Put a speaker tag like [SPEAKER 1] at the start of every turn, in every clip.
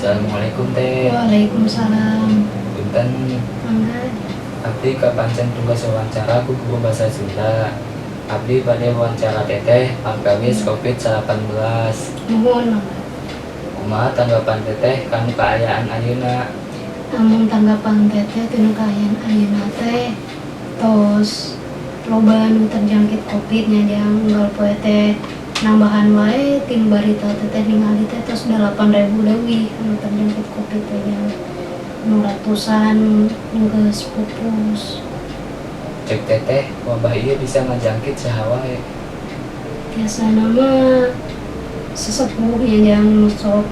[SPEAKER 1] Assalamualaikum teh.
[SPEAKER 2] Waalaikumsalam.
[SPEAKER 1] Punten,
[SPEAKER 2] Mangga.
[SPEAKER 1] abdi kapancen tugas wawancara ku guru bahasa Sunda. Abdi bade wawancara teteh pangkawis COVID-19.
[SPEAKER 2] Nuhun mangga.
[SPEAKER 1] Kumaha tanggapan teteh kanu kaayaan ayeuna?
[SPEAKER 2] Namun tanggapan teteh tinu kaayaan ayeuna teh tos loba nu terjangkit Covid nya jang unggal poe teh nambahan wae tim barita teteh ningali teh tos 8.000 leuwih anu terjangkit Covid teh jang nu ratusan nu geus pupus.
[SPEAKER 1] Cek teteh wabah ieu bisa ngajangkit saha wae.
[SPEAKER 2] Biasana mah sesepuhnya jang nu sok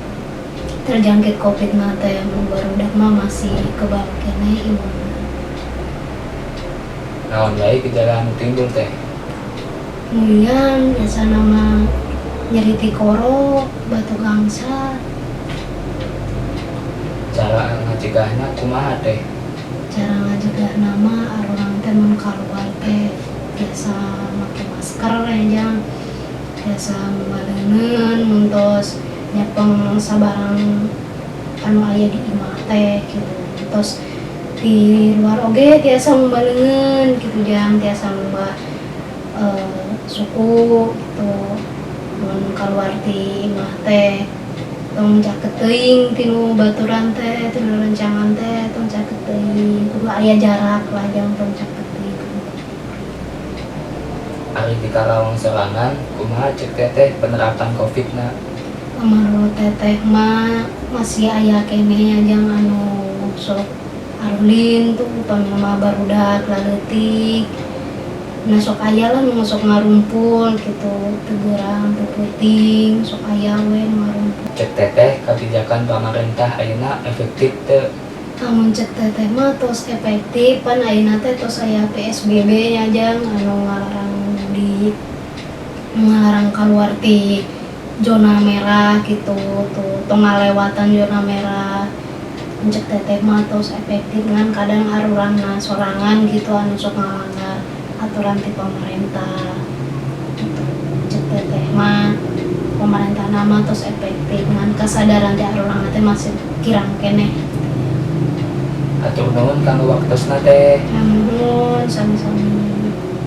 [SPEAKER 2] terjangkit Covid na teh nu barudak mah masih kebal keneh imunna.
[SPEAKER 1] Naon wae gejala anu timbul teh?
[SPEAKER 2] Kemudian biasa nama nyeri tikoro, batu gangsa,
[SPEAKER 1] Cara ngacegahna kumaha teh?
[SPEAKER 2] cara ngajegah nama orang teh mun kaluar teh biasa make masker ya, biasa membaleuneun muntos nyepeng sabarang anu aya di imah teh gitu. Terus di luar oge tiasa membaleuneun gitu jang tiasa membah suku gitu mun kaluar ti imah teh tong caket teuing tinu baturan teh tinu rencangan teh tong caket teuing kudu aya jarak lah jang tong caket teuing.
[SPEAKER 1] Ari di kalawang sorangan kumaha cek teteh penerapan COVID-na?
[SPEAKER 2] Menurut teteh mah masih aya keneh jang anu sok arulin tuh upamina barudak laleutik. Nah sok aya lah nu sok ngarumpul gitu, tegeurang teu peuting, sok aya we nu ngarumpul.
[SPEAKER 1] Cek teteh kebijakan pemerintah ayeuna efektif teu?
[SPEAKER 2] Amun cek teteh mah tos efektif pan ayeuna teh tos aya PSBB nya jang anu ngalarang kaluar ti zona merah gitu tuh tong ngalewatan zona merah. Cek teteh mah tos efektif ngan kadang arurangna sorangan gitu anu sok ngalanggar aturan ti pemerintah gitu. Cek teteh mah pemerintah nama tos efektif ngan kasadaran ti arurangna teh masih kirang keneh.
[SPEAKER 1] Atur nuhun kanggo waktosna teh.
[SPEAKER 2] Ya nuhun sami-sami.